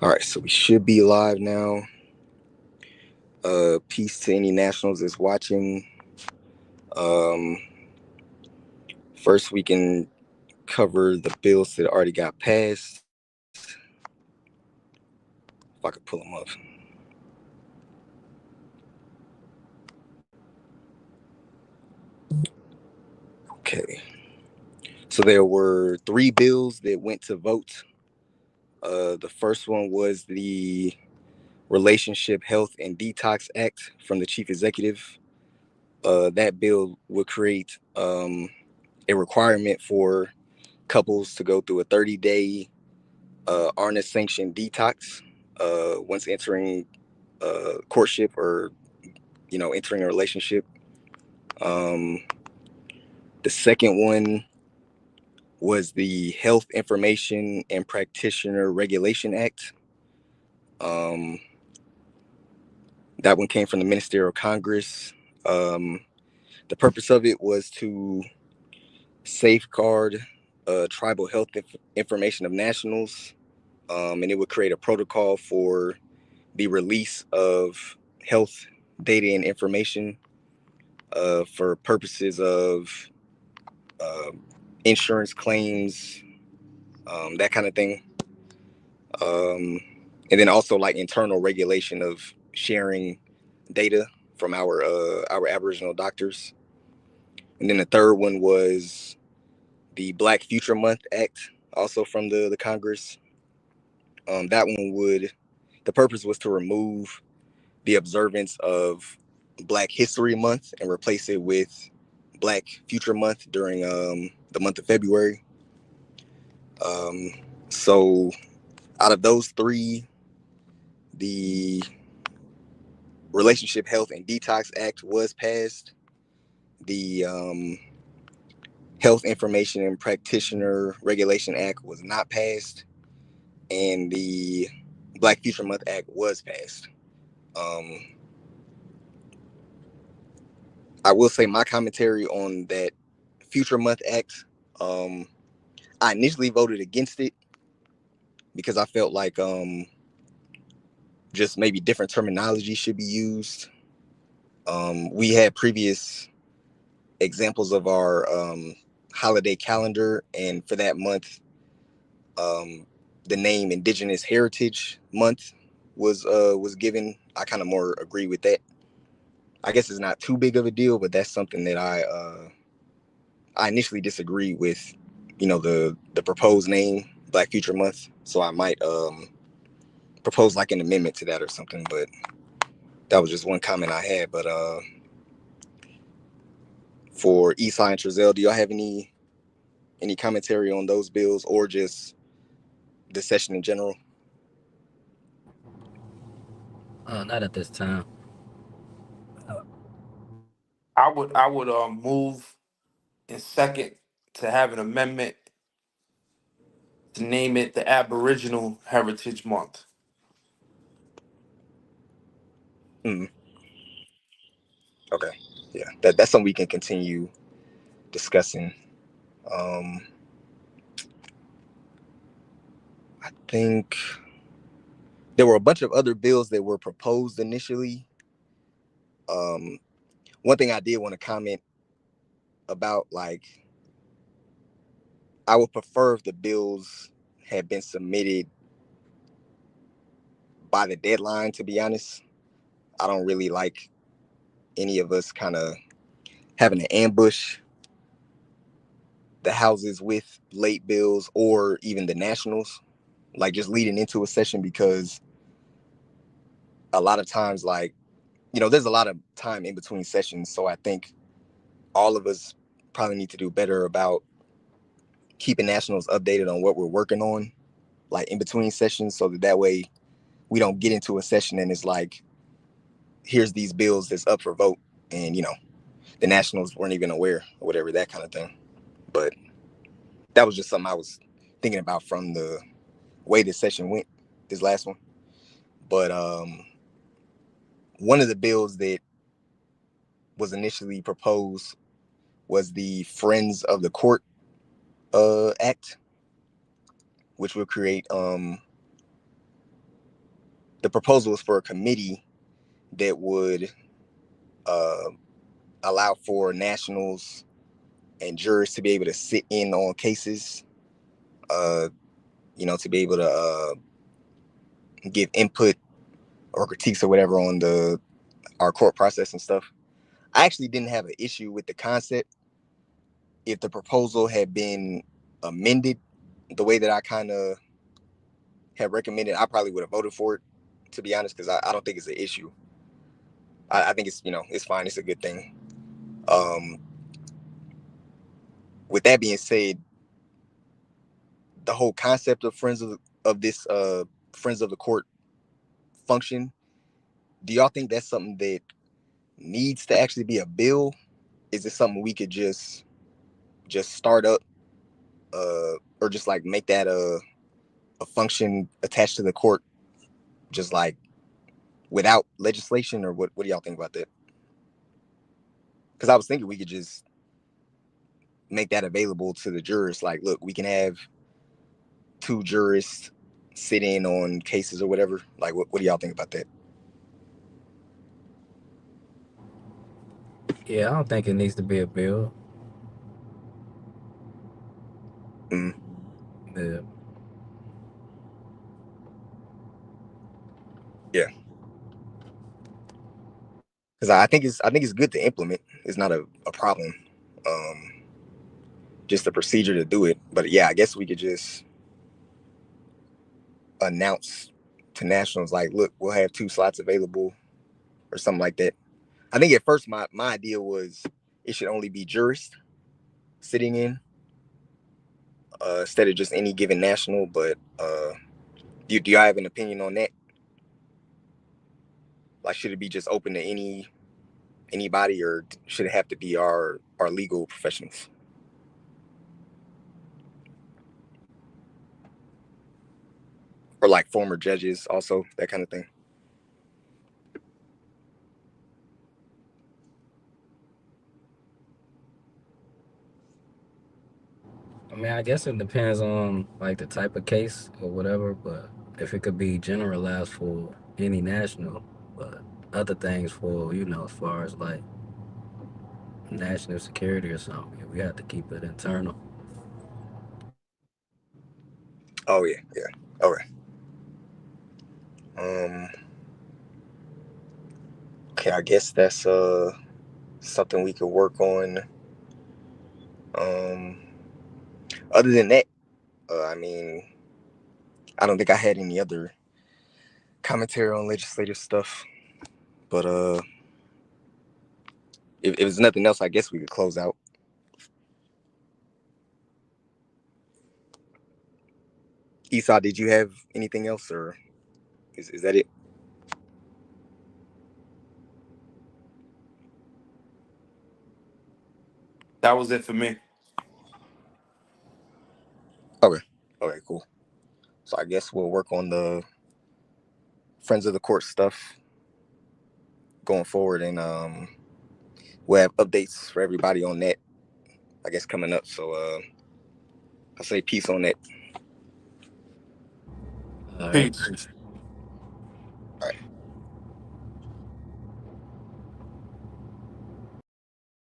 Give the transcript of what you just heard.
All right, so we should be live now. Peace to any nationals that's watching. Um, First, we can cover the bills that already got passed. If I could pull them up. Okay. So there were three bills that went to vote. The first one was the Relationship Health and Detox Act from the Chief Executive. That bill would create a requirement for couples to go through a 30-day RNA sanctioned detox once entering courtship or entering a relationship. Um, the second one was the Health Information and Practitioner Regulation Act. Um, that one came from the Ministerial Congress. Um, the purpose of it was to safeguard tribal health information of nationals, and it would create a protocol for the release of health data and information for purposes of uh, insurance claims, that kind of thing. Um, and then also like internal regulation of sharing data from our Aboriginal doctors. And then the third one was the Black Future Month Act, also from the Congress. That one would the purpose was to remove the observance of Black History Month and replace it with Black Future Month during the month of February. Um, so, out of those three, the Relationship Health and Detox Act was passed. The Health Information and Practitioner Regulation Act was not passed, and the Black Future Month Act was passed. Um, I will say my commentary on that Future Month Act. Um, I initially voted against it because I felt like just maybe different terminology should be used. We had previous examples of our holiday calendar, and for that month, the name Indigenous Heritage Month was given. I kind of more agree with that. I guess it's not too big of a deal, but that's something that I initially disagree with. The proposed name Black Future Month, so I might propose like an amendment to that or something. But that was just one comment I had. But for Esai and Trezell, do y'all have any commentary on those bills or just the session in general? Not at this time. I would move in second to have an amendment to name it the Aboriginal Heritage Month. Mm, okay, yeah, that's something we can continue discussing. Um, I think there were a bunch of other bills that were proposed initially. Um, One thing I did want to comment about, like, I would prefer if the bills had been submitted by the deadline. To be honest, I don't really like any of us kind of having to ambush the houses with late bills or even the nationals, like just leading into a session, because a lot of times, like, there's a lot of time in between sessions. So I think all of us probably need to do better about keeping nationals updated on what we're working on, like in between sessions, so that way we don't get into a session and it's like, here's these bills that's up for vote, and the nationals weren't even aware or whatever, that kind of thing. But that was just something I was thinking about from the way this session went, this last one. But one of the bills that was initially proposed was the Friends of the Court Act, which will create the proposal was for a committee that would uh, allow for nationals and jurors to be able to sit in on cases, uh, to be able to give input or critiques or whatever on our court process and stuff. I actually didn't have an issue with the concept if the proposal had been amended the way that I kind of had recommended. I probably would have voted for it, to be honest, because I don't think it's an issue. I think it's it's fine. It's a good thing. Um, with that being said, the whole concept of this friends of the court function. Do y'all think that's something that needs to actually be a bill? Is it something we could just start up, or just like make that a function attached to the court, just like without legislation, or what do y'all think about that? Because I was thinking we could just make that available to the jurors. Like, look, we can have two jurists sit in on cases or whatever. Like, what do y'all think about that? Yeah, I don't think it needs to be a bill. Mm, Yeah. yeah, because I think it's good to implement. It's not a problem. Um, just a procedure to do it. But yeah, I guess we could just announce to nationals like, look, we'll have two slots available or something like that. I think at first my idea was it should only be jurists sitting in, instead of just any given national. But do y'all have an opinion on that? Like, should it be just open to anybody, or should it have to be our legal professionals, or like former judges, also that kind of thing? I mean, I guess it depends on like the type of case or whatever, but if it could be generalized for any national, but other things for, as far as like national security or something, we have to keep it internal. Oh yeah, yeah. All right. Um. Okay, I guess that's something we could work on. Um. Other than that, I mean, I don't think I had any other commentary on legislative stuff. But if there's nothing else, I guess we could close out. Esau, did you have anything else, or is that it? That was it for me. Okay. Okay, cool. So I guess we'll work on the friends of the court stuff going forward, and we'll have updates for everybody on that, I guess, coming up. So I'll say peace on that. All right. Peace.